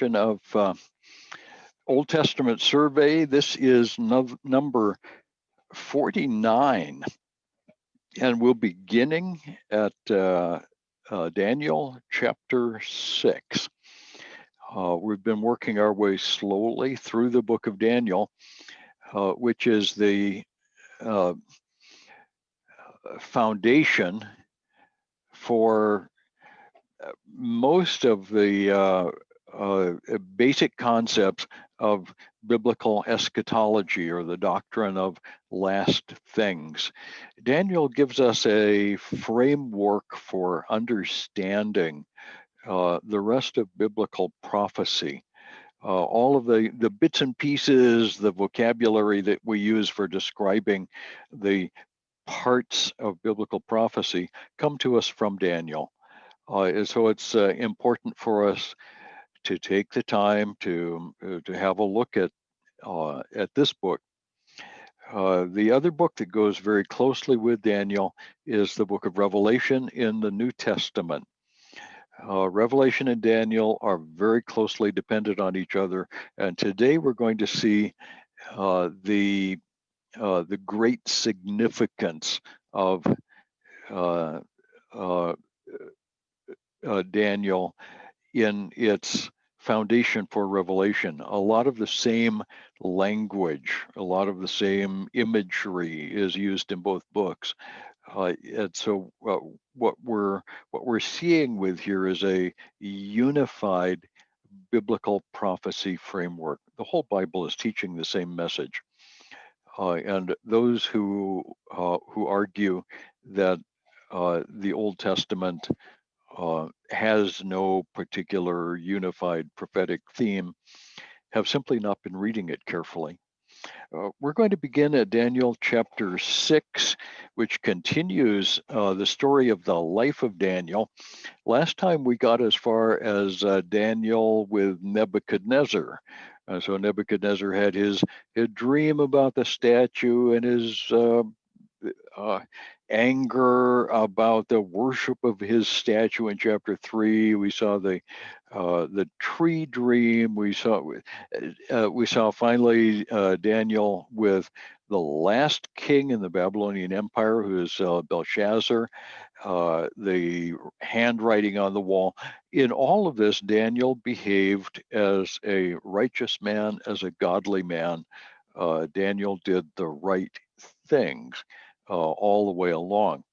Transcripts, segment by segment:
edition of Old Testament Survey. This is number 49, and we'll be beginning at Daniel chapter 6. We've been working our way slowly through the book of Daniel, which is the foundation for most of the basic concepts of biblical eschatology, or the doctrine of last things. Daniel gives us a framework for understanding the rest of biblical prophecy. All of the bits and pieces, the vocabulary that we use for describing the parts of biblical prophecy come to us from Daniel. So it's important for us to take the time to have a look at this book. The other book that goes very closely with Daniel is the book of Revelation in the New Testament. Revelation and Daniel are very closely dependent on each other, and today we're going to see the great significance of Daniel in its foundation for Revelation. A lot of the same language, a lot of the same imagery is used in both books. And so what we're seeing with here is a unified biblical prophecy framework. The whole Bible is teaching the same message. And those who argue that the Old Testament has no particular unified prophetic theme have simply not been reading it carefully. We're going to begin at Daniel chapter 6, which continues the story of the life of Daniel. Last time we got as far as Daniel with Nebuchadnezzar. So Nebuchadnezzar had his dream about the statue and his anger about the worship of his statue in chapter 3. We saw the tree dream. We saw finally Daniel with the last king in the Babylonian Empire, who is Belshazzar. The handwriting on the wall. In all of this, Daniel behaved as a righteous man, as a godly man. Daniel did the right things all the way along.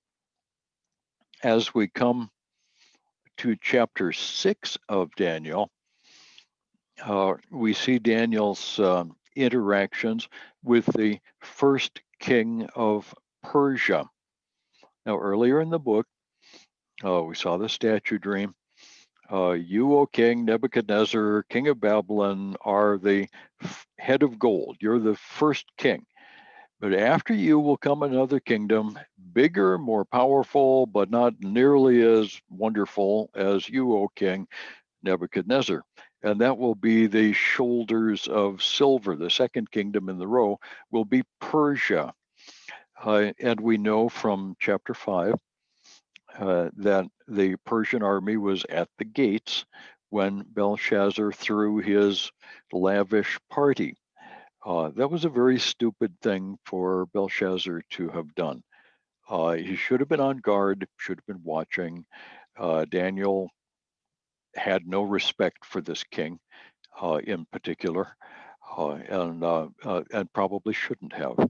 As we come to chapter 6 of Daniel, we see Daniel's interactions with the first king of Persia. Now, earlier in the book, we saw the statue dream. You, O King Nebuchadnezzar, king of Babylon, are the head of gold. You're the first king. But after you will come another kingdom, bigger, more powerful, but not nearly as wonderful as you, O King Nebuchadnezzar. And that will be the shoulders of silver. The second kingdom in the row will be Persia. And we know from chapter 5 that the Persian army was at the gates when Belshazzar threw his lavish party. That was a very stupid thing for Belshazzar to have done. He should have been on guard, should have been watching. Daniel had no respect for this king in particular, and probably shouldn't have.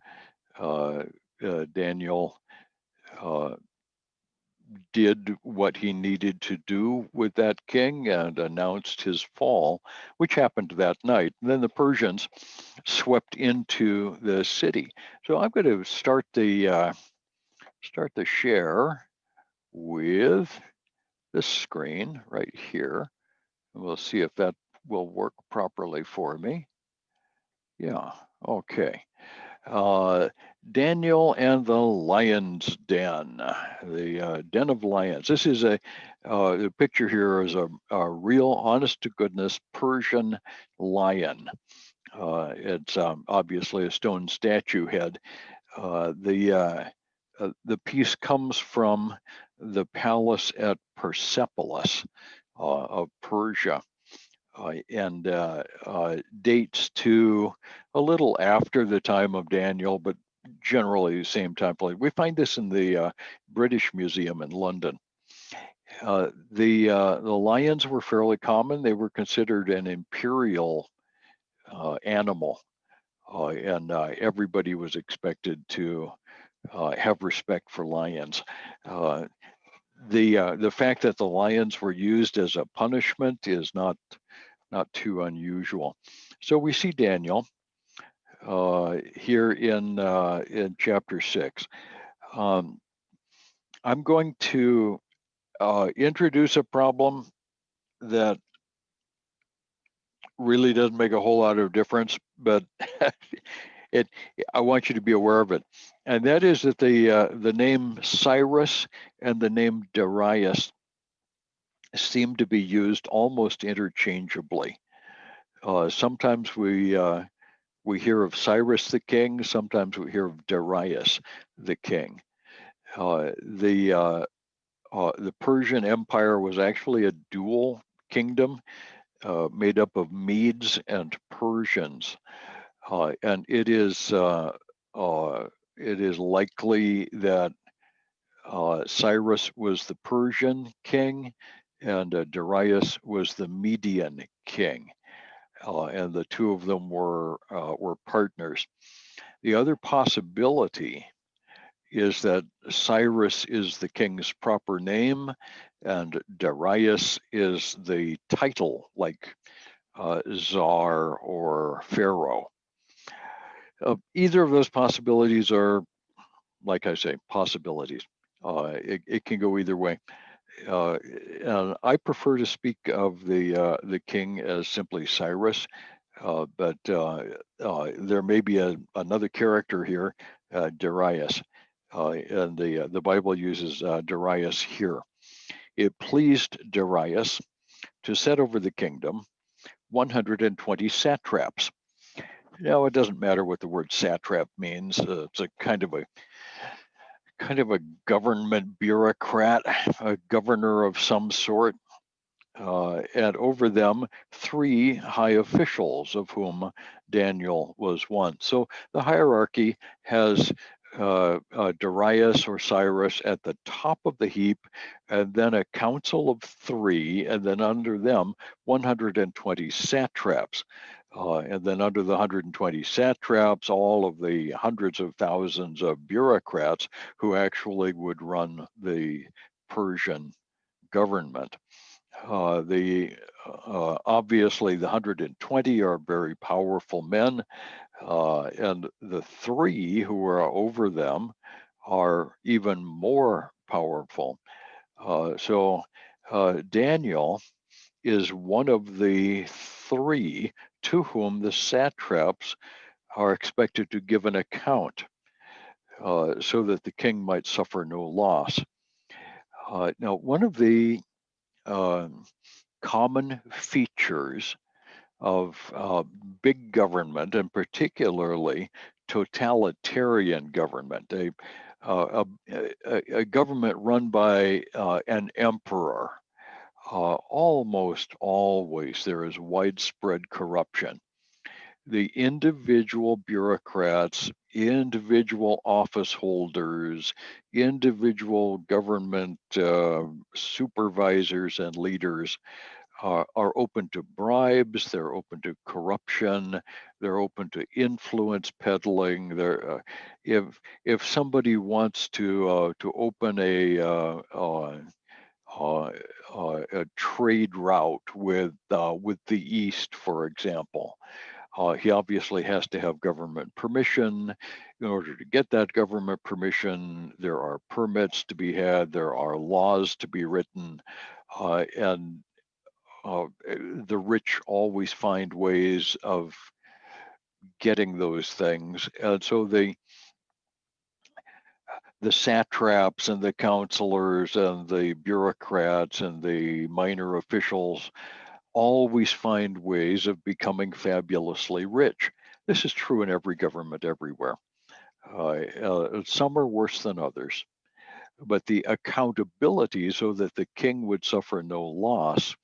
Daniel did what he needed to do with that king and announced his fall, which happened that night. And then the Persians swept into the city. So I'm going to start the share with this screen right here. And we'll see if that will work properly for me. Yeah, okay. Daniel and the Lion's Den, the Den of Lions. This is the picture here is a real, honest-to-goodness Persian lion. It's obviously a stone statue head. The piece comes from the palace at Persepolis of Persia. and dates to a little after the time of Daniel, but generally the same time period. We find this in the British Museum in London. The lions were fairly common. They were considered an imperial animal, and everybody was expected to have respect for lions. The fact that the lions were used as a punishment is not too unusual. So we see Daniel here in chapter 6. I'm going to introduce a problem that really doesn't make a whole lot of difference, but I want you to be aware of it, and that is that the name Cyrus and the name Darius seem to be used almost interchangeably. Sometimes we hear of Cyrus the king. Sometimes we hear of Darius the king. The Persian Empire was actually a dual kingdom made up of Medes and Persians, and it is likely that Cyrus was the Persian king, and Darius was the Median king, and the two of them were partners. The other possibility is that Cyrus is the king's proper name, and Darius is the title, like Czar or Pharaoh. Either of those possibilities are, like I say, possibilities. It can go either way. And I prefer to speak of the king as simply Cyrus, but there may be another character here, Darius, and the Bible uses Darius here. It pleased Darius to set over the kingdom 120 satraps. Now, it doesn't matter what the word satrap means. It's a kind of a government bureaucrat, a governor of some sort, and over them 3 high officials, of whom Daniel was one. So the hierarchy has Darius or Cyrus at the top of the heap, and then a council of 3, and then under them 120 satraps. And then under the 120 satraps, all of the hundreds of thousands of bureaucrats who actually would run the Persian government. Obviously the 120 are very powerful men, and the 3 who are over them are even more powerful. So Daniel is one of the 3 to whom the satraps are expected to give an account, so that the king might suffer no loss. Now, one of the common features of big government, and particularly totalitarian government, a government run by an emperor, almost always there is widespread corruption. The individual bureaucrats, individual office holders, individual government supervisors and leaders are open to bribes, they're open to corruption, they're open to influence peddling. If somebody wants to open a trade route with the East, for example, he obviously has to have government permission. In order to get that government permission, there are permits to be had, there are laws to be written, and the rich always find ways of getting those things. And so the satraps and the counselors and the bureaucrats and the minor officials always find ways of becoming fabulously rich. This is true in every government everywhere. Some are worse than others, but the accountability so that the king would suffer no loss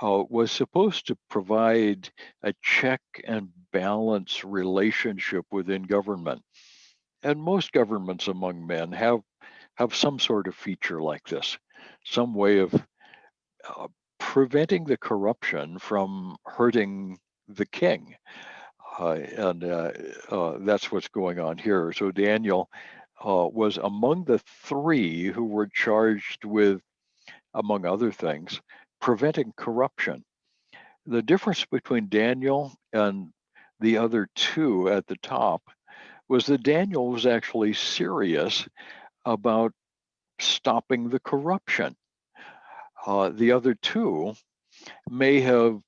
was supposed to provide a check and balance relationship within government. And most governments among men have some sort of feature like this, some way of uh, preventing the corruption from hurting the king. And that's what's going on here. So Daniel was among the three who were charged with, among other things, preventing corruption. The difference between Daniel and the other two at the top was that Daniel was actually serious about stopping the corruption. The other two may have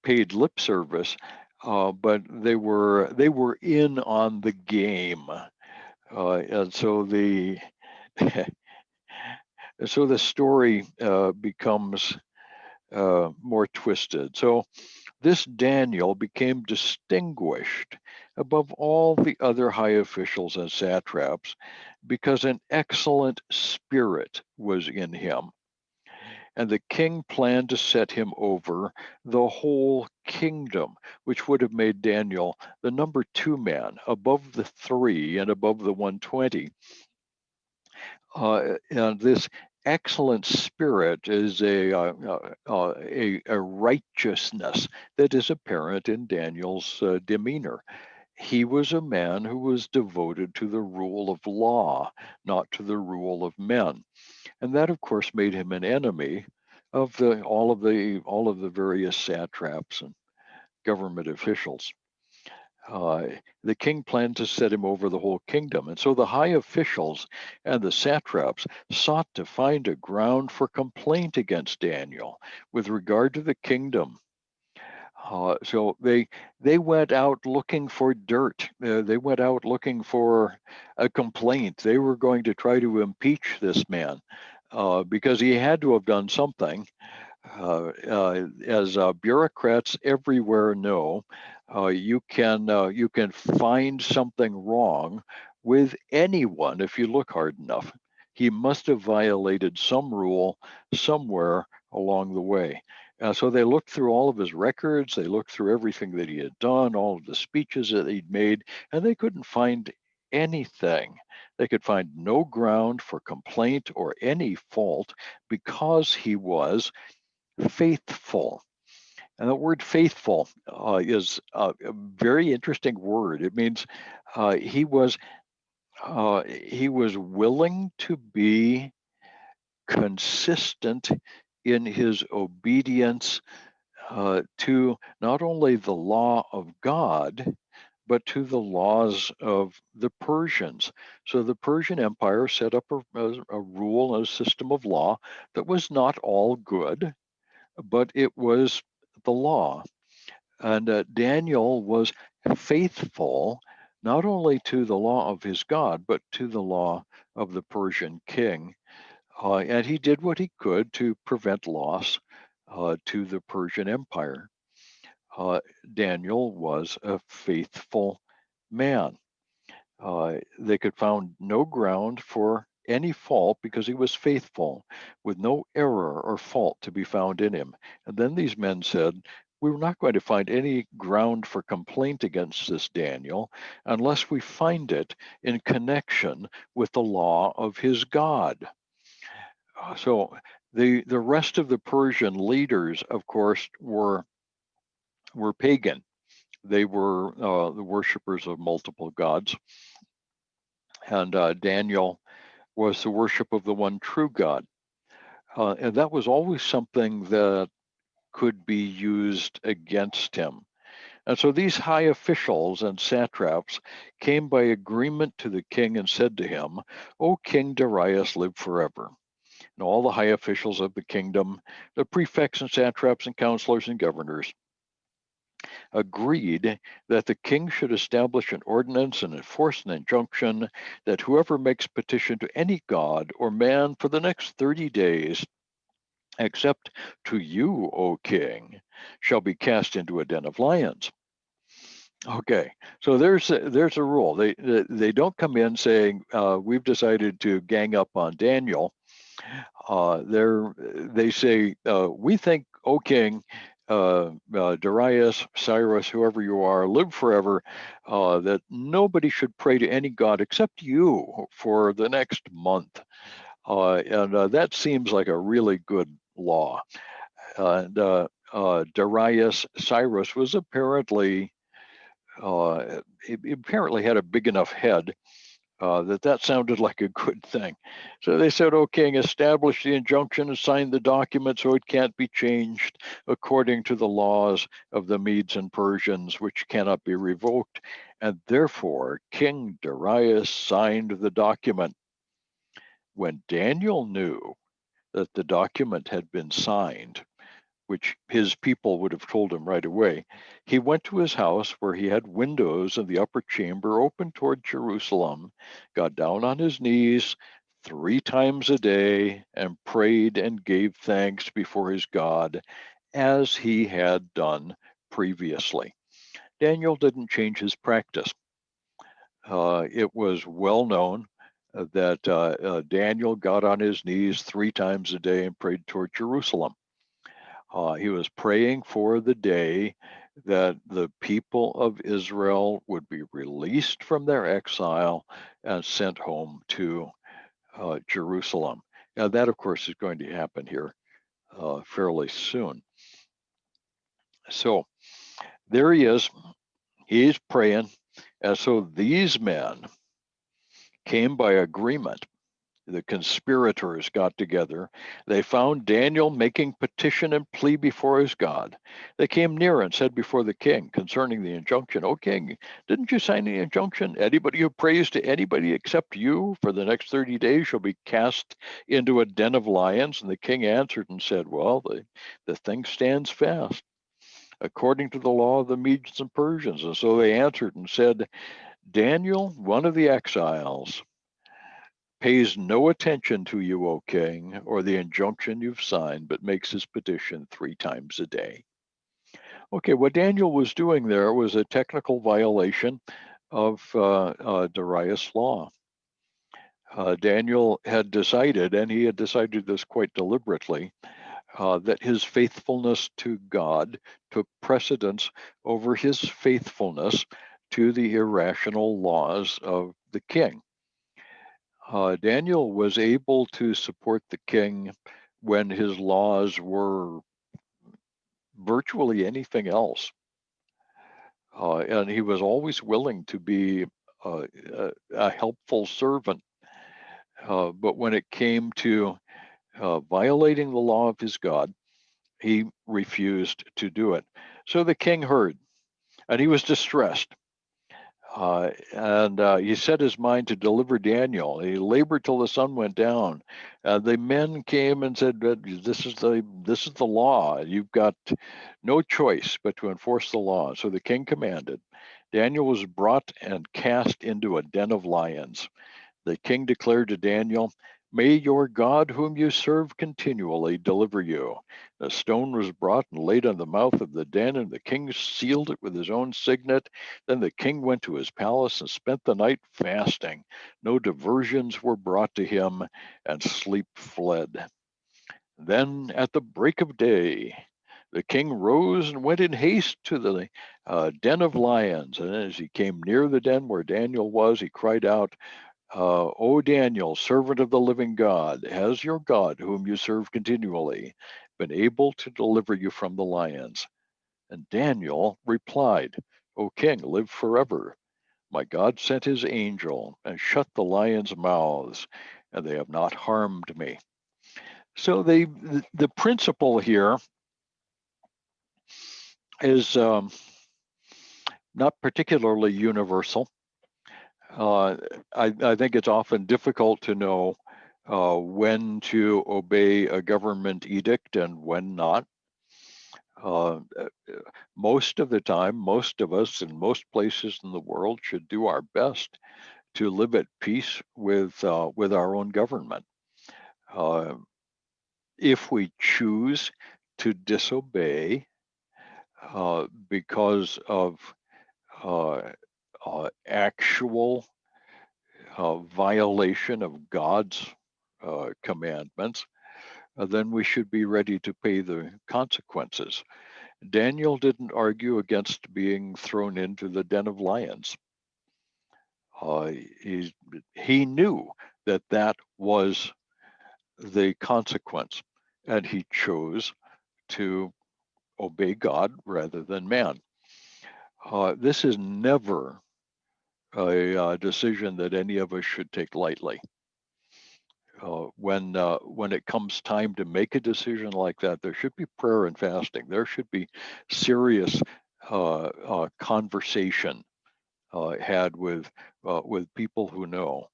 paid lip service, but they were in on the game, and so the story becomes more twisted. So this Daniel became distinguished above all the other high officials and satraps because an excellent spirit was in him. And the king planned to set him over the whole kingdom, which would have made Daniel the number two man above the three and above the 120. And this excellent spirit is a righteousness that is apparent in Daniel's demeanor. He was a man who was devoted to the rule of law, not to the rule of men, and that, of course, made him an enemy of all of the various satraps and government officials. Uh, the king planned to set him over the whole kingdom. And so the high officials and the satraps sought to find a ground for complaint against Daniel with regard to the kingdom. So they went out looking for dirt. They went out looking for a complaint. They were going to try to impeach this man because he had to have done something. As bureaucrats everywhere know, you can find something wrong with anyone if you look hard enough. He must have violated some rule somewhere along the way. So they looked through all of his records, they looked through everything that he had done, all of the speeches that he'd made, and they couldn't find anything. They could find no ground for complaint or any fault because he was faithful. And the word faithful is a very interesting word. It means he was willing to be consistent in his obedience to not only the law of God, but to the laws of the Persians. So the Persian Empire set up a rule, a system of law that was not all good, but it was the law. And Daniel was faithful not only to the law of his God, but to the law of the Persian king. And he did what he could to prevent loss to the Persian Empire. Daniel was a faithful man. They could find no ground for any fault because he was faithful, with no error or fault to be found in him. And then these men said, we're not going to find any ground for complaint against this Daniel unless we find it in connection with the law of his God. So the rest of the Persian leaders, of course, were pagan. They were the worshippers of multiple gods, and Daniel was the worship of the one true God. And that was always something that could be used against him. And so these high officials and satraps came by agreement to the king and said to him, O King Darius, live forever. And all the high officials of the kingdom, the prefects and satraps and counselors and governors, agreed that the king should establish an ordinance and enforce an injunction that whoever makes petition to any god or man for the next 30 days, except to you, O king, shall be cast into a den of lions. Okay, so there's a rule. They don't come in saying we've decided to gang up on Daniel. They say we think O king, Darius, Cyrus, whoever you are, live forever, that nobody should pray to any god except you for the next month. And that seems like a really good law. And Darius Cyrus was apparently he apparently had a big enough head that sounded like a good thing. So they said, "O king, establish the injunction and sign the document so it can't be changed according to the laws of the Medes and Persians, which cannot be revoked." And therefore, King Darius signed the document. When Daniel knew that the document had been signed, which his people would have told him right away, he went to his house where he had windows in the upper chamber open toward Jerusalem, got down on his knees 3 times a day, and prayed and gave thanks before his God as he had done previously. Daniel didn't change his practice. It was well known that Daniel got on his knees 3 times a day and prayed toward Jerusalem. He was praying for the day that the people of Israel would be released from their exile and sent home to Jerusalem. Now, that, of course, is going to happen here fairly soon. So there he is. He's praying. And so these men came by agreement. The conspirators got together. They found Daniel making petition and plea before his God. They came near and said before the king concerning the injunction, "O king, didn't you sign the injunction? Anybody who prays to anybody except you for the next 30 days shall be cast into a den of lions." And the king answered and said, "Well, the thing stands fast according to the law of the Medes and Persians." And so they answered and said, "Daniel, one of the exiles, pays no attention to you, O king, or the injunction you've signed, but makes his petition 3 times a day." Okay, what Daniel was doing there was a technical violation of Darius' law. Daniel had decided, and he had decided this quite deliberately, that his faithfulness to God took precedence over his faithfulness to the irrational laws of the king. Daniel was able to support the king when his laws were virtually anything else. And he was always willing to be a helpful servant. But when it came to violating the law of his God, he refused to do it. So the king heard, and he was distressed. And he set his mind to deliver Daniel. He labored till the sun went down. The men came and said, "This is the law. You've got no choice but to enforce the law." So the king commanded. Daniel was brought and cast into a den of lions. The king declared to Daniel, "May your God, whom you serve continually, deliver you." A stone was brought and laid on the mouth of the den, and the king sealed it with his own signet. Then the king went to his palace and spent the night fasting. No diversions were brought to him, and sleep fled. Then at the break of day, the king rose and went in haste to the den of lions. And as he came near the den where Daniel was, he cried out, "O Daniel, servant of the living God, has your God, whom you serve continually, been able to deliver you from the lions?" And Daniel replied, "O king, live forever. My God sent his angel and shut the lions' mouths, and they have not harmed me." So the principle here is not particularly universal. I think it's often difficult to know when to obey a government edict and when not. Uh, Most of the time, most of us in most places in the world should do our best to live at peace with our own government. Uh, if we choose to disobey because of actual violation of God's commandments, then we should be ready to pay the consequences. Daniel didn't argue against being thrown into the den of lions. He knew that that was the consequence, and he chose to obey God rather than man. This is never a decision that any of us should take lightly. When it comes time to make a decision like that, there should be prayer and fasting. There should be serious conversation had with people who know.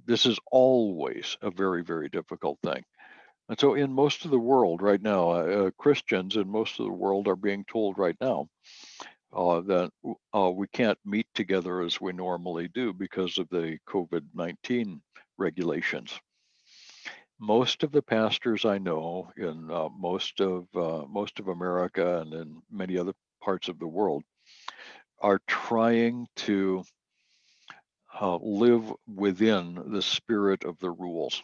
This is always a very, very difficult thing. And so, in most of the world right now, Christians in most of the world are being told right now that we can't meet together as we normally do because of the COVID-19 regulations. Most of the pastors I know in most of America and in many other parts of the world are trying to live within the spirit of the rules.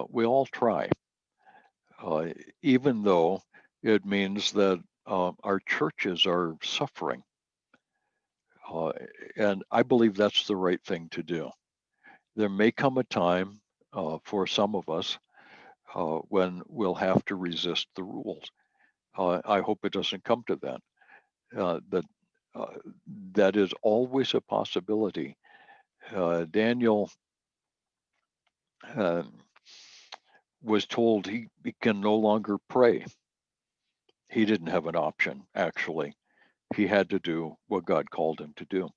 We all try, even though it means that our churches are suffering. And I believe that's the right thing to do. There may come a time for some of us when we'll have to resist the rules. I hope it doesn't come to that. That is always a possibility. Daniel was told he can no longer pray. He didn't have an option, actually. He had to do what God called him to do,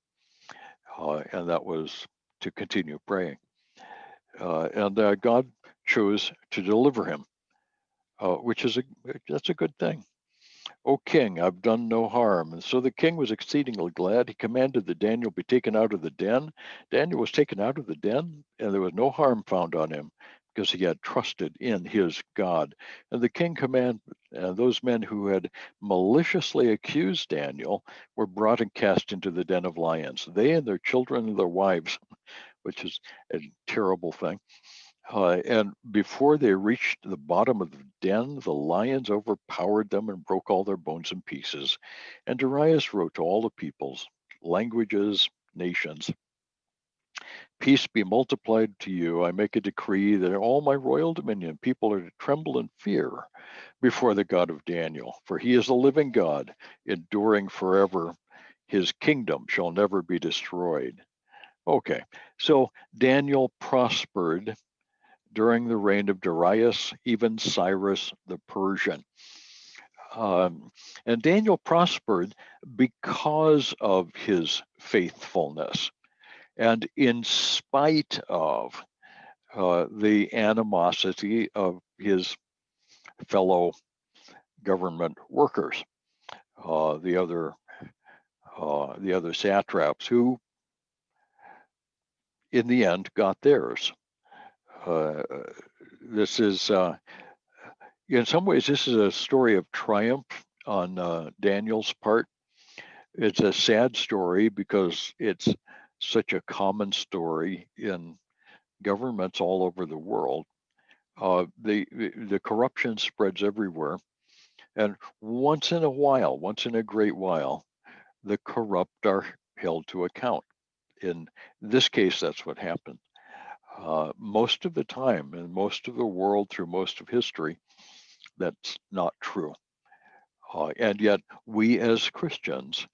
and that was to continue praying. And God chose to deliver him, which is that's a good thing. O king, I've done no harm. And so the king was exceedingly glad. He commanded that Daniel be taken out of the den. Daniel was taken out of the den, and there was no harm found on him because he had trusted in his God. And the king commanded, and those men who had maliciously accused Daniel were brought and cast into the den of lions, they and their children and their wives, which is a terrible thing. And before they reached the bottom of the den, the lions overpowered them and broke all their bones in pieces. And Darius wrote to all the peoples, languages, nations, peace be multiplied to you. I make a decree that all my royal dominion people are to tremble in fear before the God of Daniel, for he is a living God, enduring forever. His kingdom shall never be destroyed. Okay, so Daniel prospered during the reign of Darius, even Cyrus the Persian. And Daniel prospered because of his faithfulness and in spite of the animosity of his fellow government workers, the other satraps who, in the end, got theirs. This is in some ways, this is a story of triumph on Daniel's part. It's a sad story because it's such a common story in governments all over the world. The corruption spreads everywhere, and once in a great while, the corrupt are held to account. In this case, that's what happened. Most of the time, in most of the world, through most of history, that's not true. And yet, we as Christians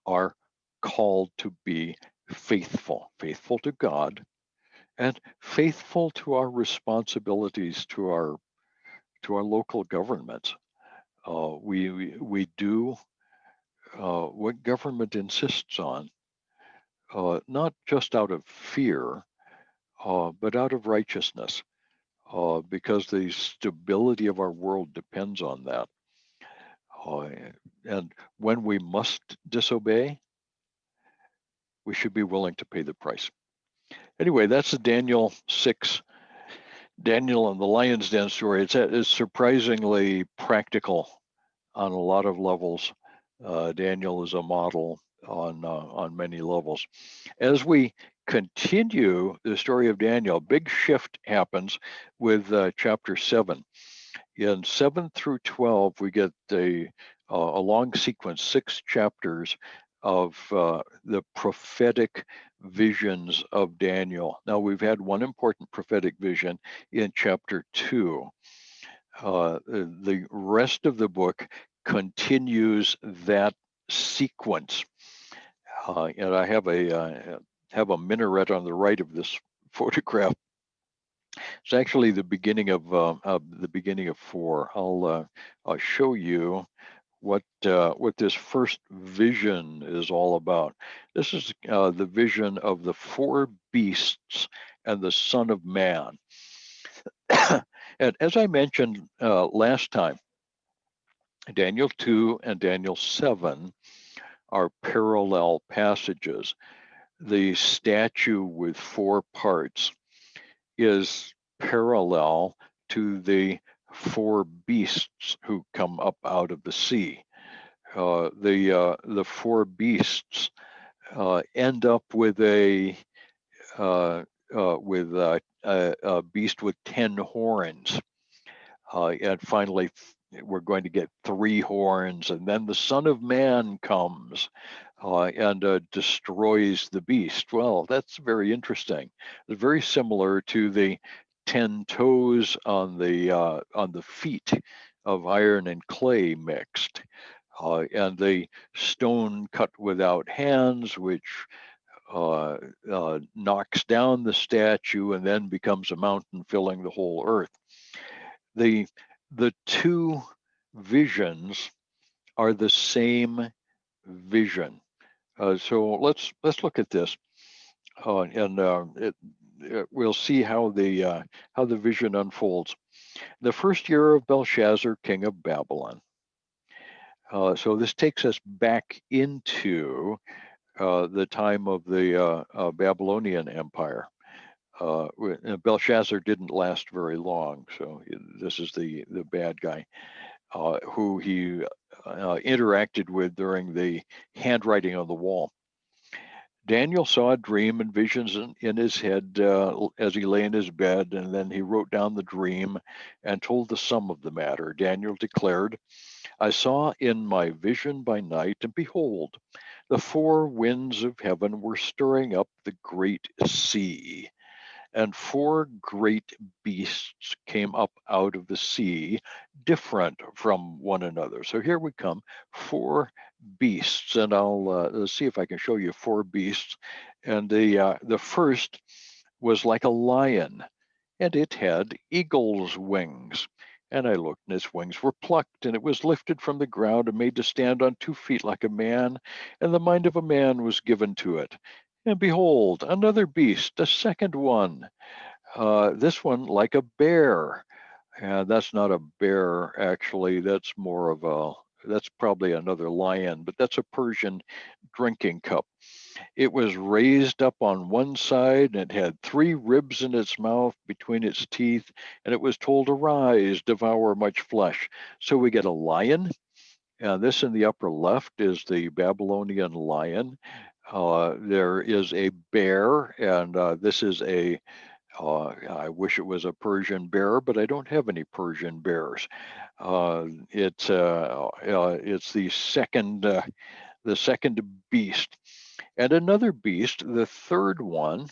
are called to be faithful to God, and faithful to our responsibilities to our local governments. We do what government insists on, not just out of fear, but out of righteousness, because the stability of our world depends on that. And when we must disobey, we should be willing to pay the price. Anyway, that's the Daniel 6, Daniel and the lion's den story. It's surprisingly practical on a lot of levels. Daniel is a model on many levels. As we continue the story of Daniel, big shift happens with chapter 7. In 7 through 12, we get a long sequence, 6 chapters of the prophetic visions of Daniel. Now, we've had one important prophetic vision in chapter 2. The rest of the book continues that sequence. And I have a minaret on the right of this photograph. It's actually the beginning of 4. I'll show you what this first vision is all about. This is the vision of the 4 beasts and the Son of Man. And as I mentioned last time, Daniel 2 and Daniel 7 are parallel passages. The statue with 4 parts is parallel to the 4 beasts who come up out of the sea. The 4 beasts end up with a beast with 10 horns, and finally we're going to get 3 horns, and then the Son of Man comes and destroys the beast. Well, that's very interesting. It's very similar to the 10 toes on the feet of iron and clay mixed, and the stone cut without hands, which knocks down the statue and then becomes a mountain filling the whole earth. The 2 visions are the same vision. So let's look at this, and we'll see how the vision unfolds. The first year of Belshazzar, king of Babylon. So this takes us back into the time of the Babylonian Empire. Belshazzar didn't last very long, so this is the bad guy who he interacted with during the handwriting on the wall. Daniel saw a dream and visions in his head as he lay in his bed, and then he wrote down the dream and told the sum of the matter. Daniel declared, I saw in my vision by night, and behold, the 4 winds of heaven were stirring up the great sea, and 4 great beasts came up out of the sea, different from one another. So here we come, 4 beasts, and I'll see if I can show you 4 beasts. And the first was like a lion, and it had eagle's wings. And I looked, and its wings were plucked, and it was lifted from the ground and made to stand on 2 feet like a man, and the mind of a man was given to it. And behold, another beast, a second one, this one like a bear. And that's not a bear, actually. That's probably another lion, but that's a Persian drinking cup. It was raised up on one side, and it had 3 ribs in its mouth between its teeth, and it was told, arise, devour much flesh. So we get a lion, and this in the upper left is the Babylonian lion. There is a bear, and this is I wish it was a Persian bear, but I don't have any Persian bears. It's the second beast, and another beast. The third one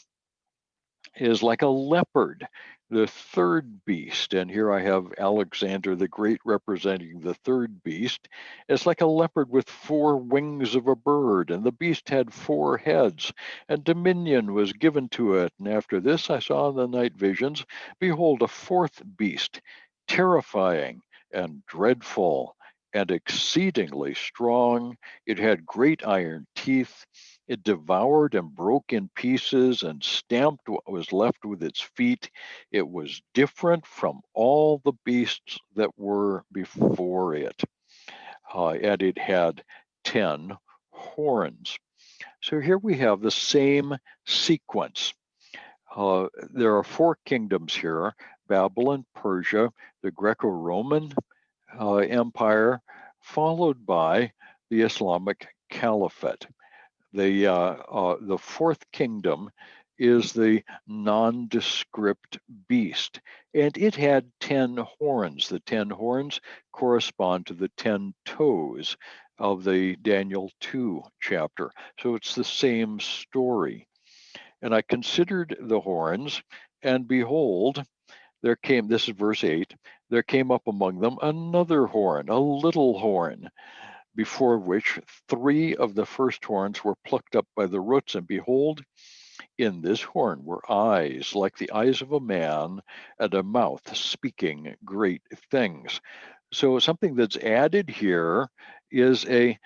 is like a leopard, the third beast. And here I have Alexander the Great representing the third beast. It's like a leopard with 4 wings of a bird, and the beast had 4 heads, and dominion was given to it. And after this I saw in the night visions, behold, a 4th beast, terrifying and dreadful and exceedingly strong. It had great iron teeth. It devoured and broke in pieces and stamped what was left with its feet. It was different from all the beasts that were before it. And it had 10 horns. So here we have the same sequence. There are 4 kingdoms here, Babylon, Persia, the Greco-Roman Empire, followed by the Islamic Caliphate. The fourth kingdom is the nondescript beast, and it had 10 horns. The 10 horns correspond to the 10 toes of the Daniel 2 chapter. So it's the same story. And I considered the horns, and behold, there came, this is verse 8, there came up among them another horn, a little horn, before which 3 of the first horns were plucked up by the roots. And behold, in this horn were eyes like the eyes of a man, and a mouth speaking great things. So something that's added here is a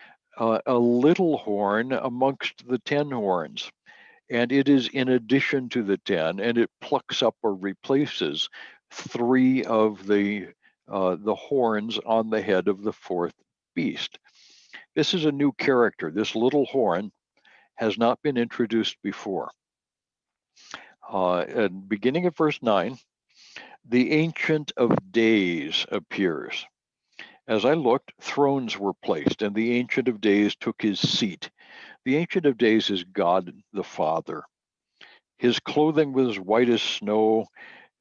little horn amongst the 10 horns. And it is in addition to the 10, and it plucks up or replaces 3 of the horns on the head of the fourth beast. This is a new character. This little horn has not been introduced before. Beginning at verse 9, the Ancient of Days appears. As I looked, thrones were placed, and the Ancient of Days took his seat. The Ancient of Days is God the Father. His clothing was white as snow,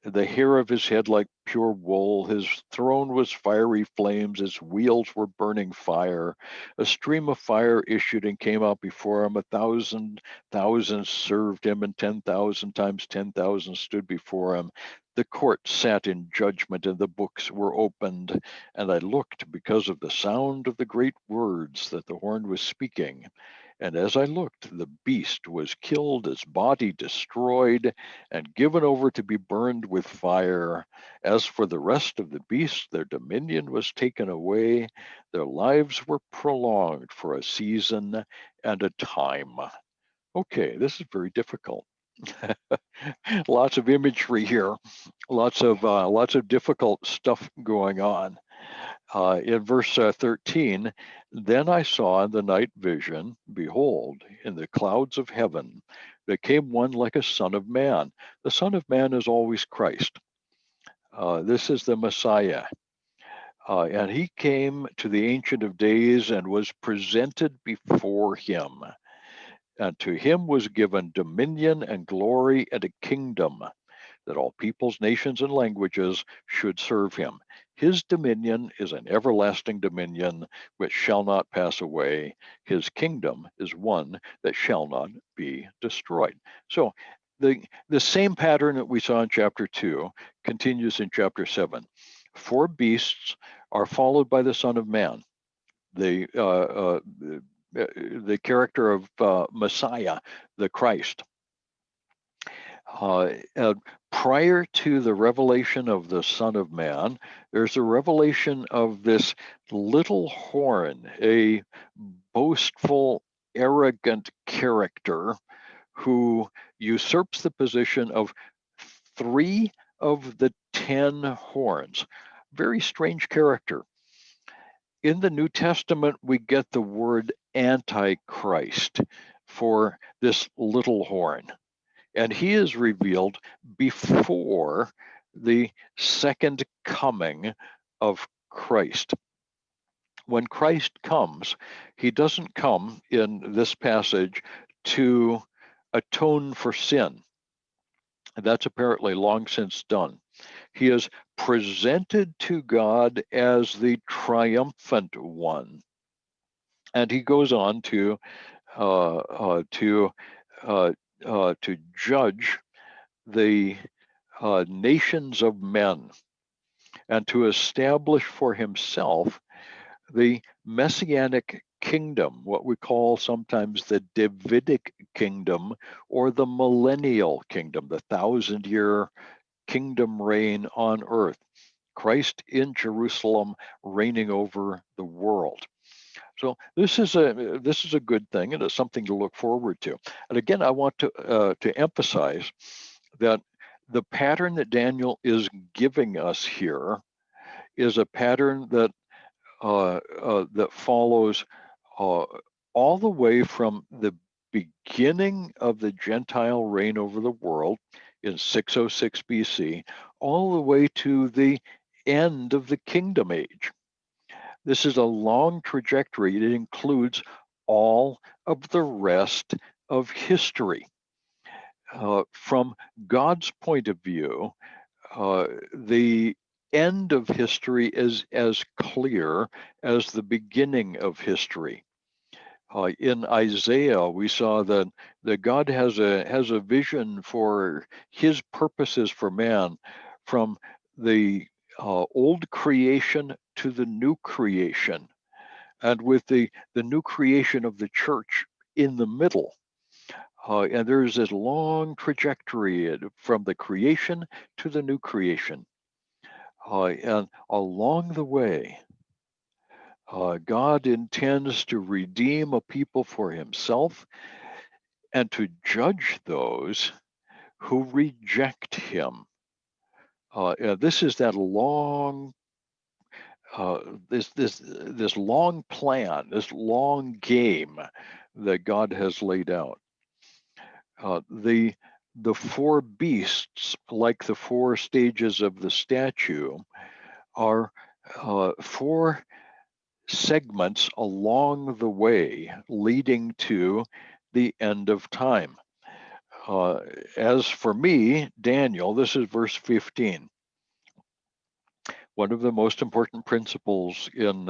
the hair of his head like pure wool. His throne was fiery flames. His wheels were burning fire. A stream of fire issued and came out before him. 1,000,000 served him, and 10,000 times 10,000 stood before him. The court sat in judgment, and the books were opened. And I looked because of the sound of the great words that the horn was speaking. And as I looked, the beast was killed, its body destroyed, and given over to be burned with fire. As for the rest of the beasts, their dominion was taken away. Their lives were prolonged for a season and a time. Okay, this is very difficult. Lots of imagery here, lots of difficult stuff going on. In verse 13, then I saw in the night vision, behold, in the clouds of heaven, there came one like a son of man. The Son of Man is always Christ. This is the Messiah. And he came to the Ancient of Days and was presented before him. And to him was given dominion and glory and a kingdom, that all peoples, nations, and languages should serve him. His dominion is an everlasting dominion which shall not pass away. His kingdom is one that shall not be destroyed. So the same pattern that we saw in chapter 2 continues in chapter 7. 4 beasts are followed by the Son of Man. The character of Messiah, the Christ. Prior to the revelation of the Son of Man, there's a revelation of this little horn, a boastful, arrogant character who usurps the position of 3 of the 10 horns. Very strange character. In the New Testament, we get the word Antichrist for this little horn. And he is revealed before the second coming of Christ. When Christ comes, he doesn't come in this passage to atone for sin. That's apparently long since done. He is presented to God as the triumphant one. And he goes on to judge the nations of men and to establish for himself the messianic kingdom, what we call sometimes the Davidic kingdom or the millennial kingdom, the 1,000-year kingdom reign on earth. Christ in Jerusalem reigning over the world. So this is a good thing, and it's something to look forward to. And again, I want to emphasize that the pattern that Daniel is giving us here is a pattern that that follows all the way from the beginning of the Gentile reign over the world in 606 BC, all the way to the end of the kingdom age. This is a long trajectory. It includes all of the rest of history. From God's point of view, the end of history is as clear as the beginning of history. In Isaiah, we saw that God has a vision for His purposes for man, from the old creation to the new creation, and with the new creation of the church in the middle. And there's this long trajectory from the creation to the new creation. And along the way, God intends to redeem a people for Himself and to judge those who reject Him. This is that long, this long plan, this long game that God has laid out. The four beasts, like the four stages of the statue, are four segments along the way leading to the end of time. As for me, Daniel, this is verse 15. One of the most important principles in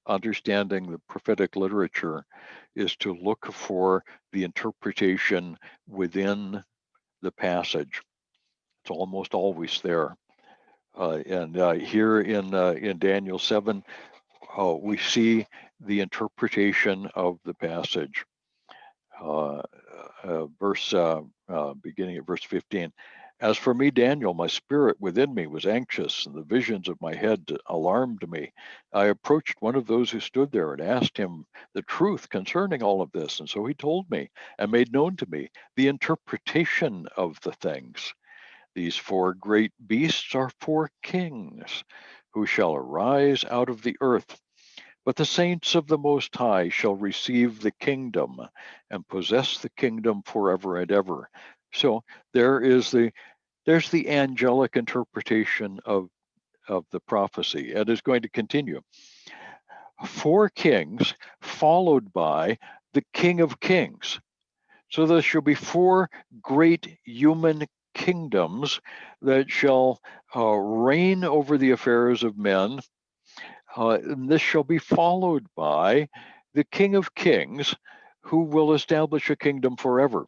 understanding the prophetic literature is to look for the interpretation within the passage. It's almost always there. And here in Daniel 7, we see the interpretation of the passage. Beginning at verse 15. As for me, Daniel, my spirit within me was anxious, and the visions of my head alarmed me. I approached one of those who stood there and asked him the truth concerning all of this. And so he told me and made known to me the interpretation of the things. These four great beasts are four kings who shall arise out of the earth. But the saints of the Most High shall receive the kingdom and possess the kingdom forever and ever. So there's the angelic interpretation of the prophecy, and is going to continue. Four kings followed by the King of Kings. So there shall be four great human kingdoms that shall reign over the affairs of men. And this shall be followed by the King of Kings, who will establish a kingdom forever.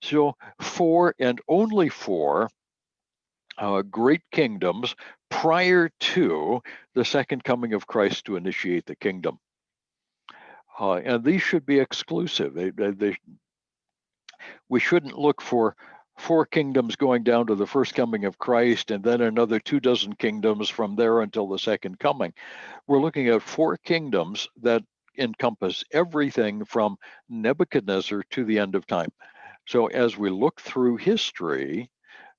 So, four and only four great kingdoms prior to the second coming of Christ to initiate the kingdom. And these should be exclusive. We shouldn't look for four kingdoms going down to the first coming of Christ and then another 24 kingdoms from there until the second coming. We're looking at four kingdoms that encompass everything from Nebuchadnezzar to the end of time. So as we look through history,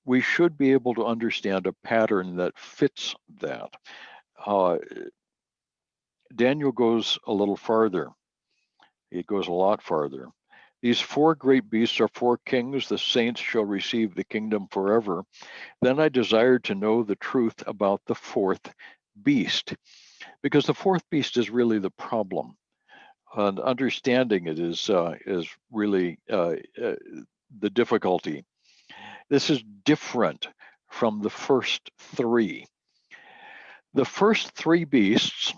we should be able to understand a pattern that fits that. Daniel goes a little farther. He goes a lot farther. These four great beasts are four kings. The saints shall receive the kingdom forever. Then I desired to know the truth about the fourth beast, because the fourth beast is really the problem. And understanding it is really the difficulty. This is different from the first three. The first three beasts,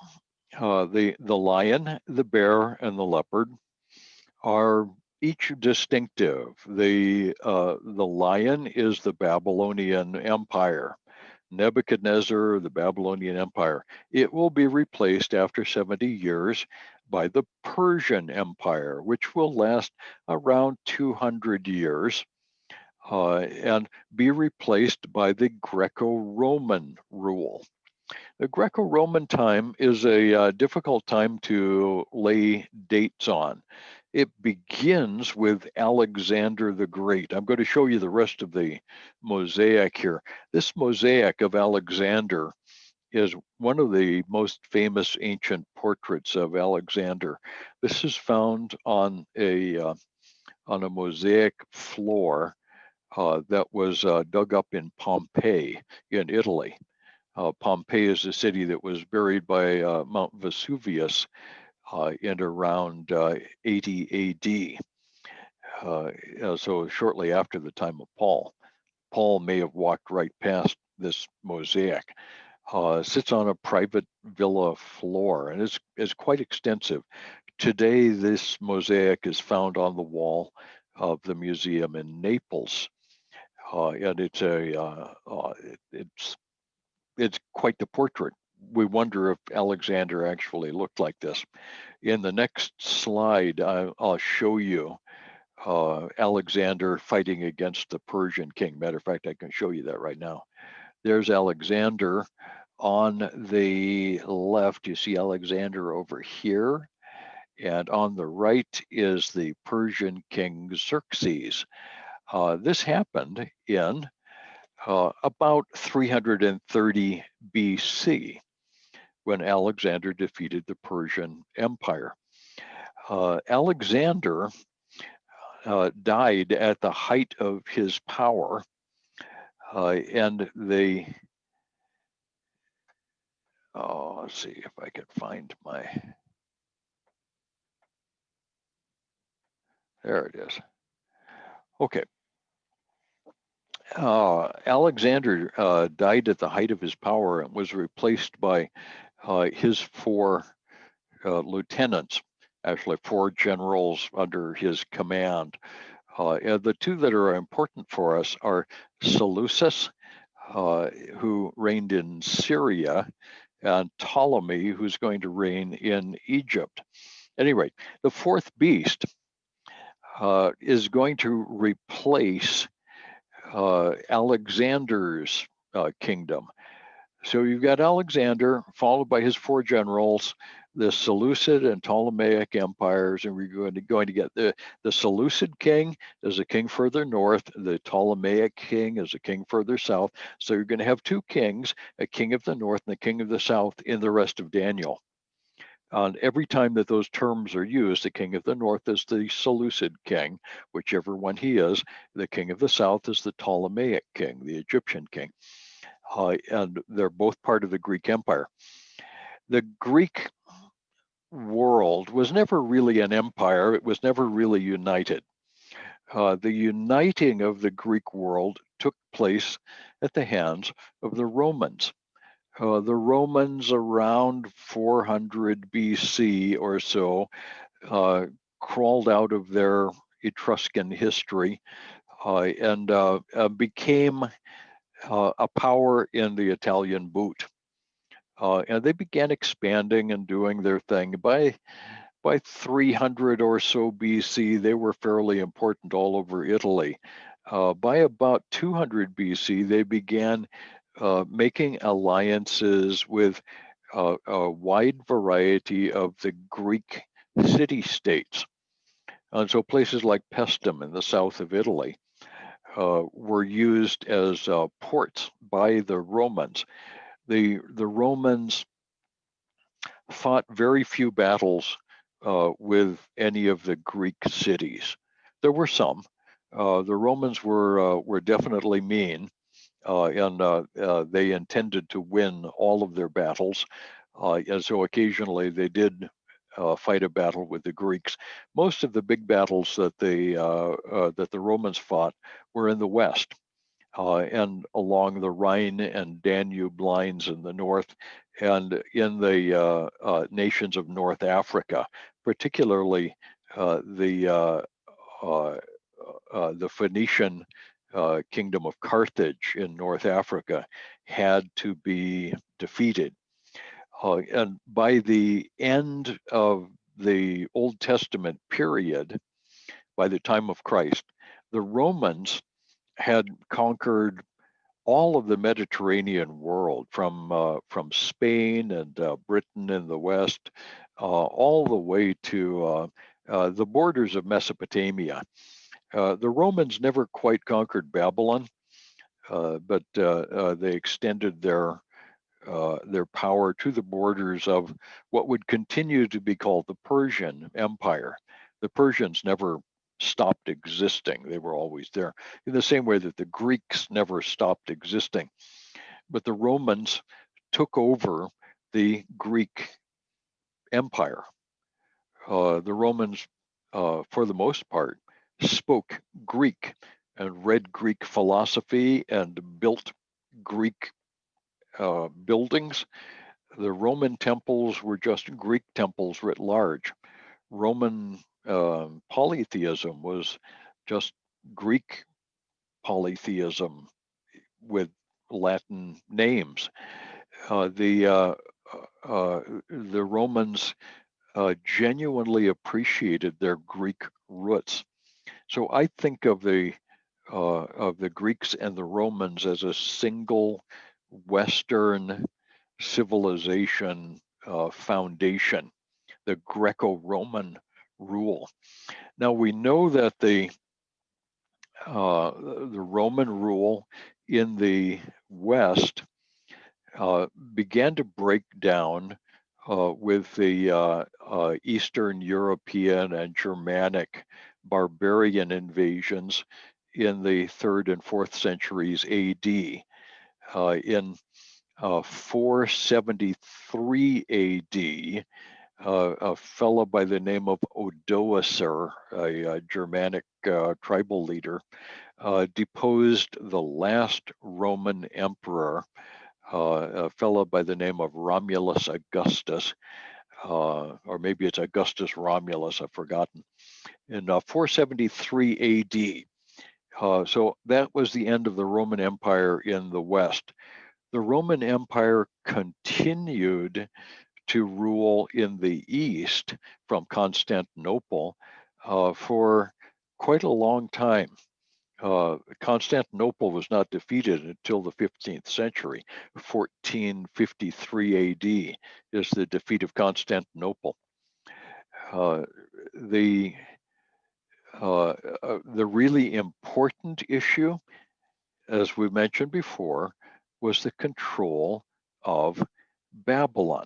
the lion, the bear, and the leopard, are each distinctive. The lion is the Babylonian Empire. Nebuchadnezzar, the Babylonian Empire. It will be replaced after 70 years by the Persian Empire, which will last around 200 years and be replaced by the Greco-Roman rule. The Greco-Roman time is a difficult time to lay dates on. It begins with Alexander the Great. I'm going to show you the rest of the mosaic here. This mosaic of Alexander is one of the most famous ancient portraits of Alexander. This is found on a mosaic floor that was dug up in Pompeii in Italy. Pompeii is a city that was buried by Mount Vesuvius in around 80 AD. So shortly after the time of Paul. Paul may have walked right past this mosaic. Sits on a private villa floor and is quite extensive. Today, this mosaic is found on the wall of the museum in Naples, and it's quite the portrait. We wonder if Alexander actually looked like this. In the next slide, I'll show you Alexander fighting against the Persian king. Matter of fact, I can show you that right now. There's Alexander on the left. You see Alexander over here. And on the right is the Persian king Xerxes. This happened in about 330 BC when Alexander defeated the Persian Empire. Alexander died at the height of his power, and they, let's see if I can find my, there it is. Okay. Alexander died at the height of his power and was replaced by his four lieutenants, actually four generals under his command. And the two that are important for us are Seleucus, who reigned in Syria, and Ptolemy, who's going to reign in Egypt. Anyway, the fourth beast is going to replace Alexander's kingdom. So you've got Alexander, followed by his four generals, the Seleucid and Ptolemaic empires, and we're going to get the Seleucid king as a king further north, the Ptolemaic king as a king further south. So you're going to have two kings, a king of the north and a king of the south in the rest of Daniel. And every time that those terms are used, the king of the north is the Seleucid king, whichever one he is. The king of the south is the Ptolemaic king, the Egyptian king. And they're both part of the Greek Empire. The Greek world was never really an empire. It was never really united. The uniting of the Greek world took place at the hands of the Romans. The Romans around 400 BC or so crawled out of their Etruscan history and became a power in the Italian boot. And they began expanding and doing their thing. By 300 or so BC, they were fairly important all over Italy. By about 200 BC, they began making alliances with a wide variety of the Greek city-states. And so places like Paestum in the south of Italy were used as ports by the Romans. The Romans fought very few battles with any of the Greek cities. There were some. The Romans were definitely mean, and they intended to win all of their battles. And so occasionally they did fight a battle with the Greeks. Most of the big battles that the Romans fought were in the west. And along the Rhine and Danube lines in the north, and in the nations of North Africa, particularly the Phoenician kingdom of Carthage in North Africa had to be defeated. And by the end of the Old Testament period, by the time of Christ, the Romans had conquered all of the Mediterranean world, from Spain and Britain in the west, all the way to the borders of Mesopotamia. The Romans never quite conquered Babylon, but they extended their power to the borders of what would continue to be called the Persian Empire. The Persians never stopped existing. They were always there, in the same way that the Greeks never stopped existing. But the Romans took over the Greek Empire. The Romans, for the most part, spoke Greek and read Greek philosophy and built Greek buildings. The Roman temples were just Greek temples writ large. Roman polytheism was just Greek polytheism with Latin names. The Romans genuinely appreciated their Greek roots. So I think of the Greeks and the Romans as a single Western civilization foundation, the Greco-Roman rule. Now we know that the Roman rule in the West began to break down with the Eastern European and Germanic barbarian invasions in the 3rd and 4th centuries AD. In 473 AD, a fellow by the name of Odoacer, a Germanic tribal leader, deposed the last Roman emperor, a fellow by the name of Romulus Augustus, or maybe it's Augustus Romulus, I've forgotten, in 473 AD. So that was the end of the Roman Empire in the West. The Roman Empire continued to rule in the East from Constantinople for quite a long time. Constantinople was not defeated until the 15th century. 1453 AD is the defeat of Constantinople. The really important issue, as we mentioned before, was the control of Babylon.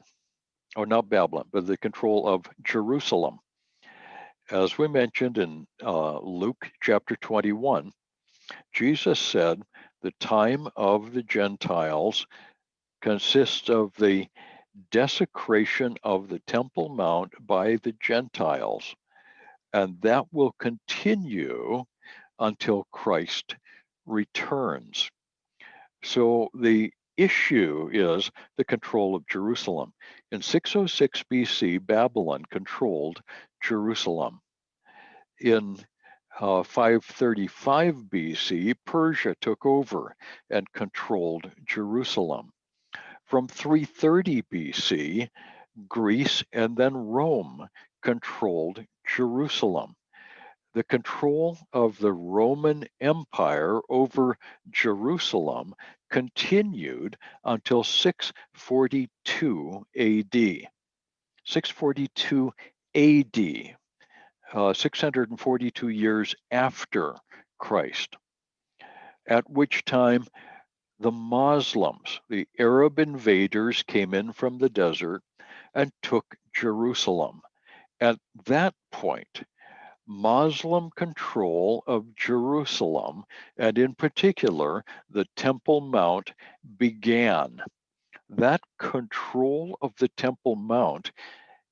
Or not Babylon, but the control of Jerusalem. As we mentioned in Luke chapter 21, Jesus said the time of the Gentiles consists of the desecration of the Temple Mount by the Gentiles, and that will continue until Christ returns. So the issue is the control of Jerusalem. In 606 BC, Babylon controlled Jerusalem. In 535 BC, Persia took over and controlled Jerusalem. From 330 BC, Greece and then Rome controlled Jerusalem. The control of the Roman Empire over Jerusalem continued until 642 AD. 642 AD, 642 years after Christ, at which time the Muslims, the Arab invaders, came in from the desert and took Jerusalem. At that point, Muslim control of Jerusalem, and in particular, the Temple Mount, began. That control of the Temple Mount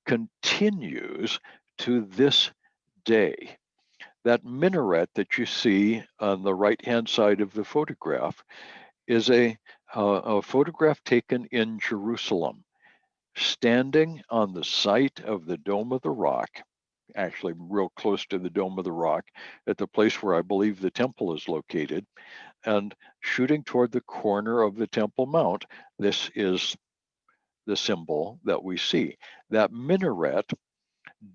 continues to this day. That minaret that you see on the right-hand side of the photograph is a photograph taken in Jerusalem, standing on the site of the Dome of the Rock, actually real close to the Dome of the Rock, at the place where I believe the temple is located, and shooting toward the corner of the Temple Mount. This is the symbol that we see. That minaret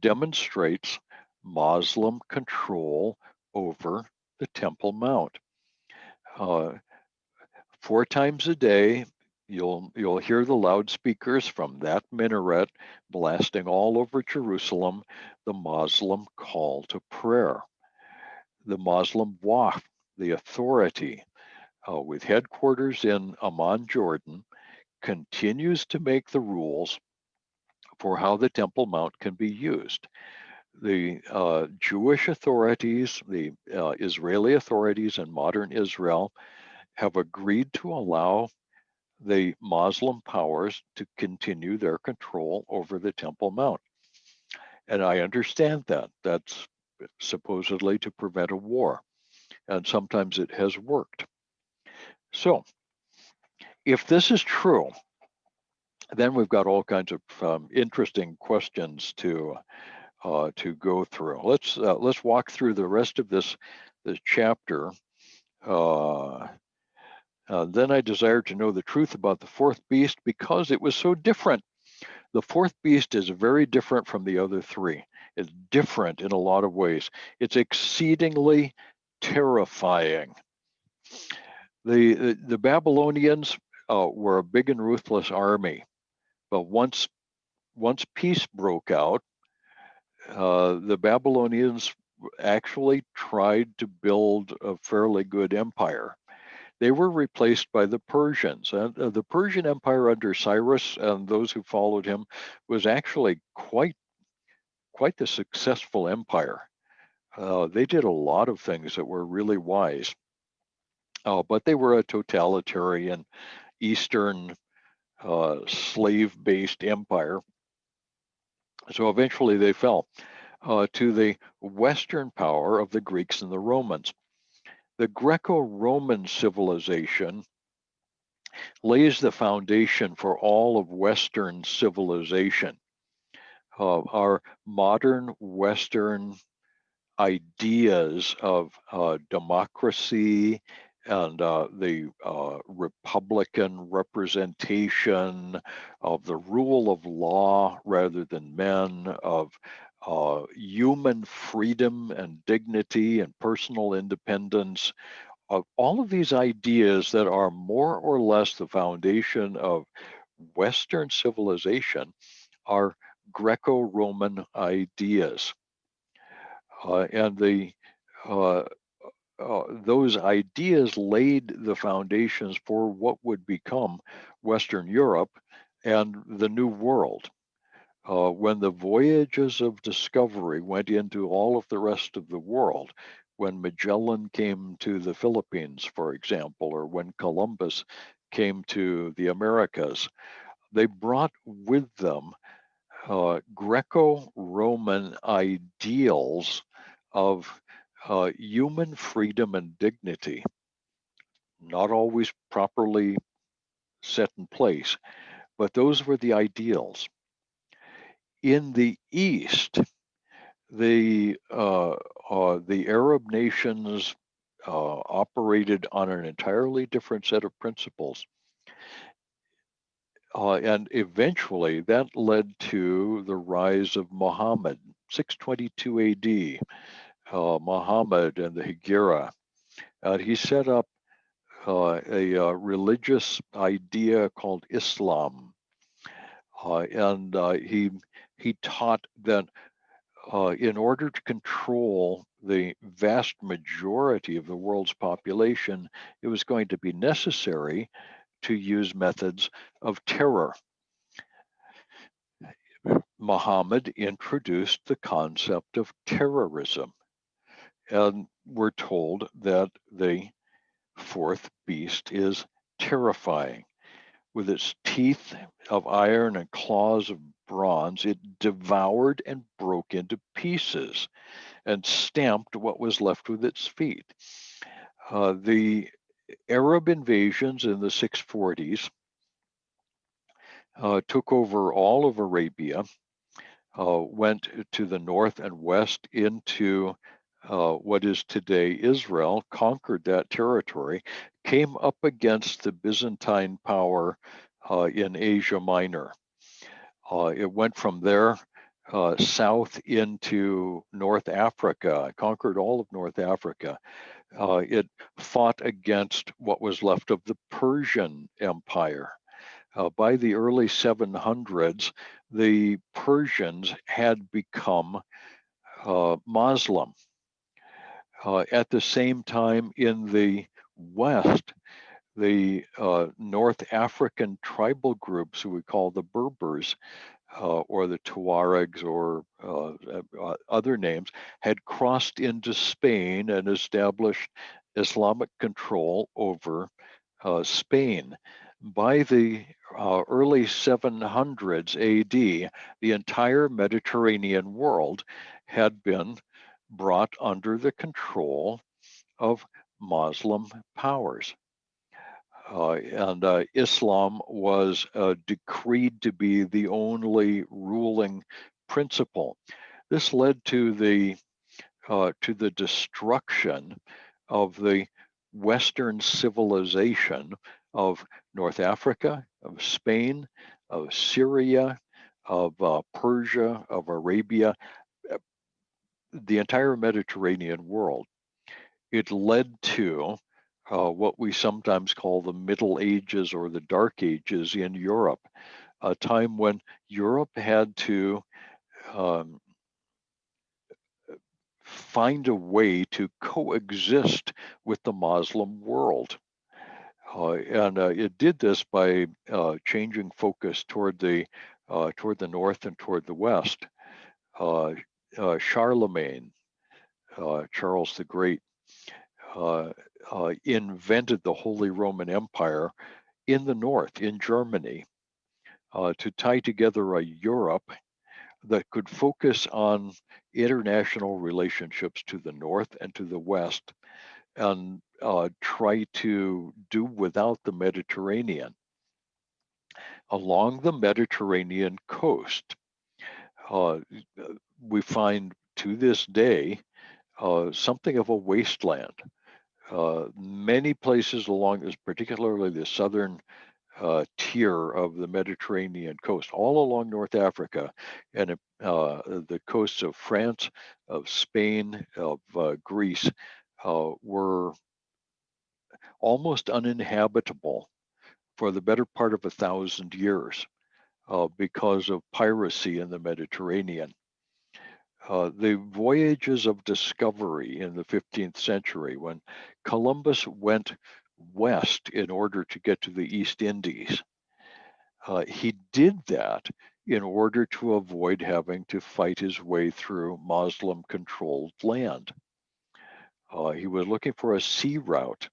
demonstrates Muslim control over the Temple Mount. 4 times a day, you'll hear the loudspeakers from that minaret blasting all over Jerusalem the Muslim call to prayer. The Muslim Waqf, the authority with headquarters in Amman, Jordan, continues to make the rules for how the Temple Mount can be used. The Jewish authorities, the Israeli authorities in modern Israel, have agreed to allow the Muslim powers to continue their control over the Temple Mount. And I understand that. That's supposedly to prevent a war. And sometimes it has worked. So if this is true, then we've got all kinds of interesting questions to go through. Let's walk through the rest of this chapter. Uh, then I desired to know the truth about the fourth beast because it was so different. The fourth beast is very different from the other three. It's different in a lot of ways. It's exceedingly terrifying. The Babylonians were a big and ruthless army, but once peace broke out, the Babylonians actually tried to build a fairly good empire. They were replaced by the Persians. And the Persian Empire under Cyrus and those who followed him was actually quite the successful empire. They did a lot of things that were really wise, but they were a totalitarian Eastern slave-based empire. So eventually they fell to the Western power of the Greeks and the Romans. The Greco-Roman civilization lays the foundation for all of Western civilization. Our modern Western ideas of democracy and the Republican representation of the rule of law rather than men, of human freedom and dignity and personal independence, of all of these ideas that are more or less the foundation of Western civilization are Greco-Roman ideas. And uh, those ideas laid the foundations for what would become Western Europe and the New World. When the voyages of discovery went into all of the rest of the world, when Magellan came to the Philippines, for example, or when Columbus came to the Americas, they brought with them Greco-Roman ideals of human freedom and dignity, not always properly set in place, but those were the ideals. In the East, the Arab nations operated on an entirely different set of principles. And eventually that led to the rise of Muhammad, 622 AD. Muhammad and the Hegira. He set up a religious idea called Islam, and he taught that in order to control the vast majority of the world's population, it was going to be necessary to use methods of terror. Muhammad introduced the concept of terrorism, and we're told that the fourth beast is terrifying. With its teeth of iron and claws of bronze, it devoured and broke into pieces and stamped what was left with its feet. The Arab invasions in the 640s took over all of Arabia, went to the north and west into what is today Israel, conquered that territory, came up against the Byzantine power in Asia Minor. It went from there south into North Africa, conquered all of North Africa. It fought against what was left of the Persian Empire. By the early 700s, the Persians had become Muslim. At the same time, in the West, the North African tribal groups, who we call the Berbers, or the Tuaregs, or other names, had crossed into Spain and established Islamic control over Spain. By the early 700s AD, the entire Mediterranean world had been brought under the control of Muslim powers. And Islam was decreed to be the only ruling principle. This led to the destruction of the Western civilization of North Africa, of Spain, of Syria, of Persia, of Arabia, the entire Mediterranean world. It led to what we sometimes call the Middle Ages or the Dark Ages in Europe, a time when Europe had to um, find a way to coexist with the Muslim world. And it did this by changing focus toward the north and toward the west. Uh, Charlemagne, Charles the Great, uh, invented the Holy Roman Empire in the north, in Germany, to tie together a Europe that could focus on international relationships to the north and to the west, and try to do without the Mediterranean. Along the Mediterranean coast, uh, we find to this day something of a wasteland. Many places along this, particularly the southern tier of the Mediterranean coast, all along North Africa and the coasts of France, of Spain, of Greece, were almost uninhabitable for the better part of 1,000 years because of piracy in the Mediterranean. The voyages of discovery in the 15th century, when Columbus went west in order to get to the East Indies, he did that in order to avoid having to fight his way through Muslim-controlled land. He was looking for a sea route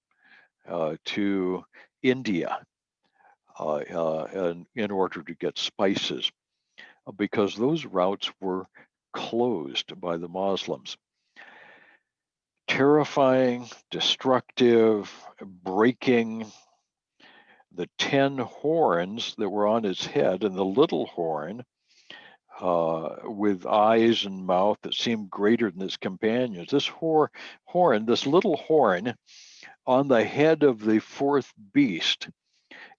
to India in order to get spices, because those routes were closed by the Muslims. Terrifying, destructive, breaking. The 10 horns that were on his head, and the little horn with eyes and mouth that seemed greater than his companions. This horn, this little horn on the head of the fourth beast,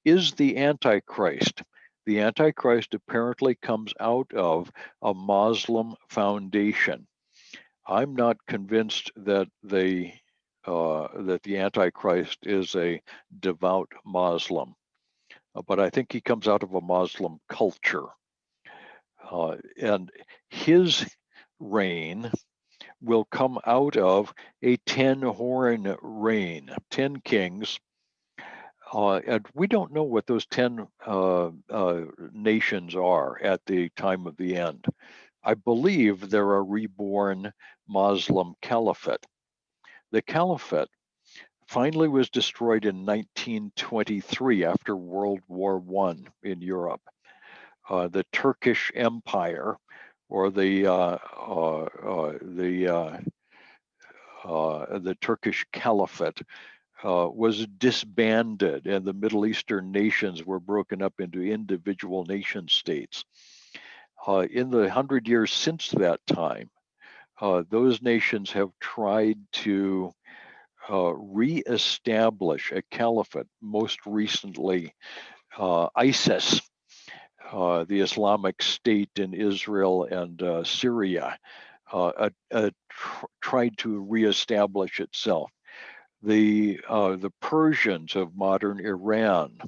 is the Antichrist. The Antichrist apparently comes out of a Muslim foundation. I'm not convinced that the Antichrist is a devout Muslim, but I think he comes out of a Muslim culture. And his reign will come out of a 10-horn reign, 10 kings. And we don't know what those 10 nations are at the time of the end. I believe they're a reborn Muslim caliphate. The caliphate finally was destroyed in 1923 after World War I in Europe. The Turkish Empire, or the Turkish Caliphate, was disbanded, and the Middle Eastern nations were broken up into individual nation states. In the 100 years since that time, those nations have tried to reestablish a caliphate, most recently ISIS, the Islamic State in Israel and Syria, tried to reestablish itself. The Persians of modern Iran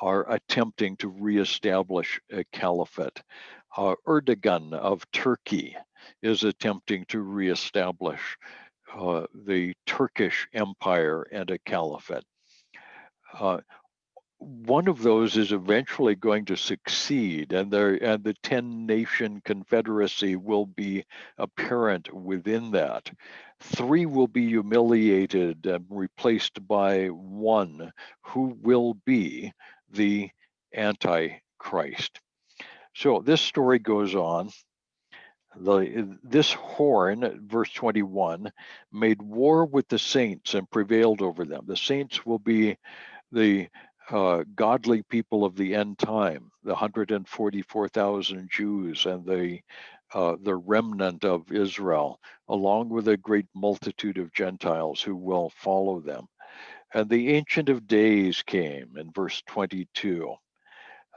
are attempting to reestablish a caliphate. Erdogan of Turkey is attempting to reestablish the Turkish Empire and a caliphate. One of those is eventually going to succeed, and the 10-nation confederacy will be apparent within that. 3 will be humiliated and replaced by 1 who will be the Antichrist. So this story goes on. This horn, verse 21, made war with the saints and prevailed over them. The saints will be the godly people of the end time, the 144,000 Jews and the remnant of Israel, along with a great multitude of Gentiles who will follow them. And the Ancient of Days came in verse 22.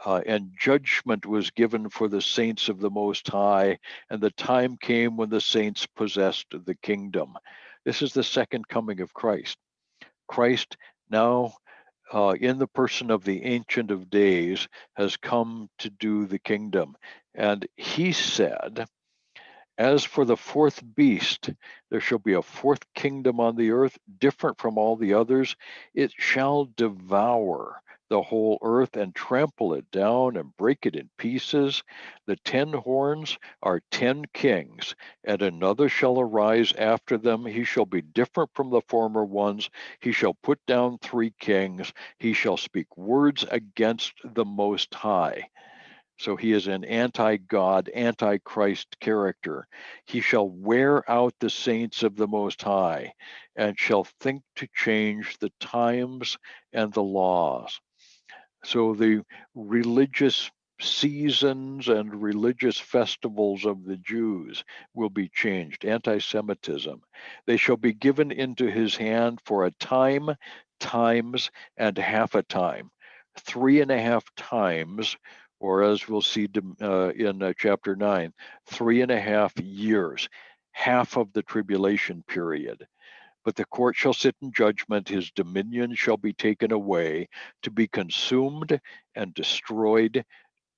And judgment was given for the saints of the Most High, and the time came when the saints possessed the kingdom. This is the second coming of Christ. Christ now, in the person of the Ancient of Days, has come to do the kingdom. And he said, as for the fourth beast, there shall be a fourth kingdom on the earth, different from all the others. It shall devour the whole earth and trample it down and break it in pieces. The 10 horns are 10 kings, and another shall arise after them. He shall be different from the former ones. He shall put down 3 kings. He shall speak words against the Most High. So he is an anti-God, anti-Christ character. He shall wear out the saints of the Most High and shall think to change the times and the laws. So the religious seasons and religious festivals of the Jews will be changed. Anti-Semitism. They shall be given into his hand for a time, times, and half a time. 3.5 times, or as we'll see in chapter 9, 3.5 years, half of the tribulation period. But the court shall sit in judgment, his dominion shall be taken away, to be consumed and destroyed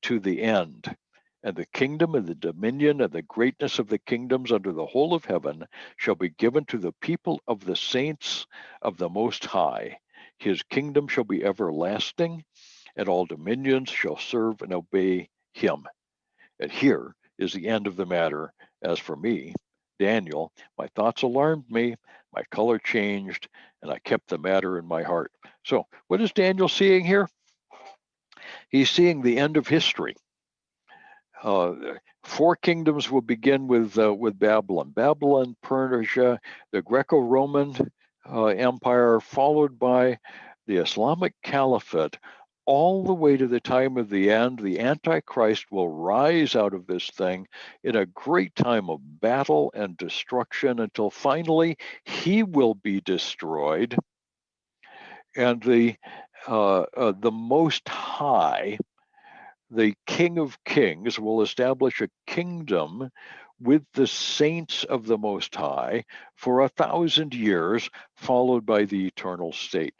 to the end. And the kingdom and the dominion and the greatness of the kingdoms under the whole of heaven shall be given to the people of the saints of the Most High. His kingdom shall be everlasting, and all dominions shall serve and obey him. And here is the end of the matter. As for me, Daniel, my thoughts alarmed me, my color changed, and I kept the matter in my heart. So, what is Daniel seeing here? He's seeing the end of history. 4 kingdoms will begin with Babylon. Babylon, Persia, the Greco-Roman Empire, followed by the Islamic Caliphate, all the way to the time of the end. The Antichrist will rise out of this thing in a great time of battle and destruction until finally he will be destroyed. And the Most High, the King of Kings, will establish a kingdom with the saints of the Most High for 1,000 years, followed by the eternal state.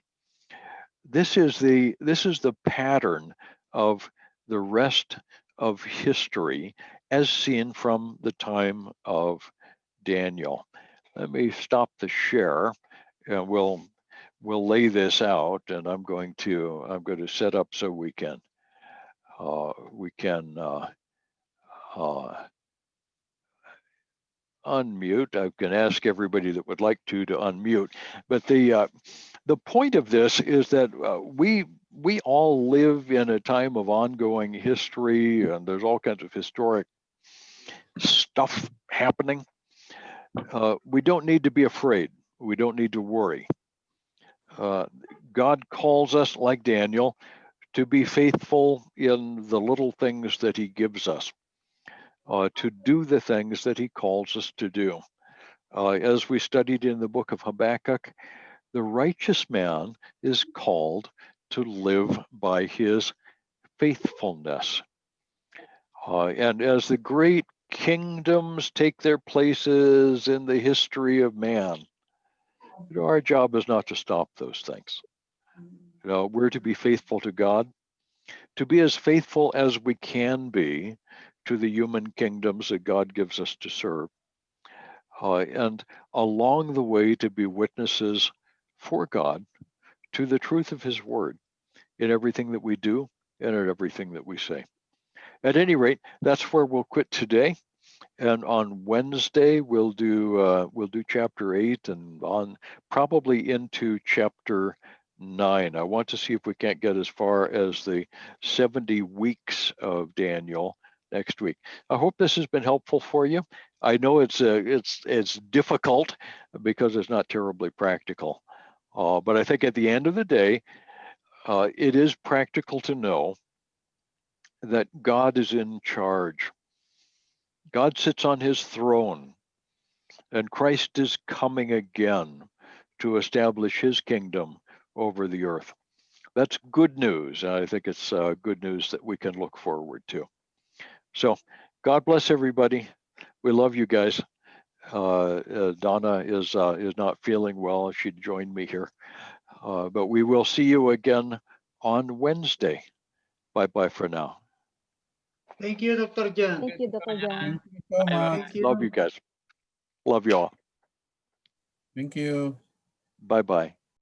This is the pattern of the rest of history as seen from the time of Daniel. Let me stop the share, and we'll lay this out. And I'm going to set up so we can unmute. I can ask everybody that would like to unmute. But the point of this is that we all live in a time of ongoing history, and there's all kinds of historic stuff happening. We don't need to be afraid. We don't need to worry. God calls us, like Daniel, to be faithful in the little things that he gives us, to do the things that he calls us to do. As we studied in the book of Habakkuk, the righteous man is called to live by his faithfulness. And as the great kingdoms take their places in the history of man, our job is not to stop those things. We're to be faithful to God, to be as faithful as we can be to the human kingdoms that God gives us to serve. And along the way to be witnesses for God to the truth of his word in everything that we do and in everything that we say. At any rate, that's where we'll quit today. And on Wednesday, we'll do chapter 8 and on probably into chapter 9. I want to see if we can't get as far as the 70 weeks of Daniel next week. I hope this has been helpful for you. I know it's difficult because it's not terribly practical, but I think at the end of the day, it is practical to know that God is in charge. God sits on his throne, and Christ is coming again to establish his kingdom over the earth. That's good news. I think it's good news that we can look forward to. So God bless everybody. We love you guys. Donna is not feeling well. She'd joined me here. But we will see you again on Wednesday. Bye-bye for now. Thank you, Dr. Jan. Thank you, Dr. Jan. Thank you so much. Thank you. Love you guys. Love you all. Thank you. Bye-bye.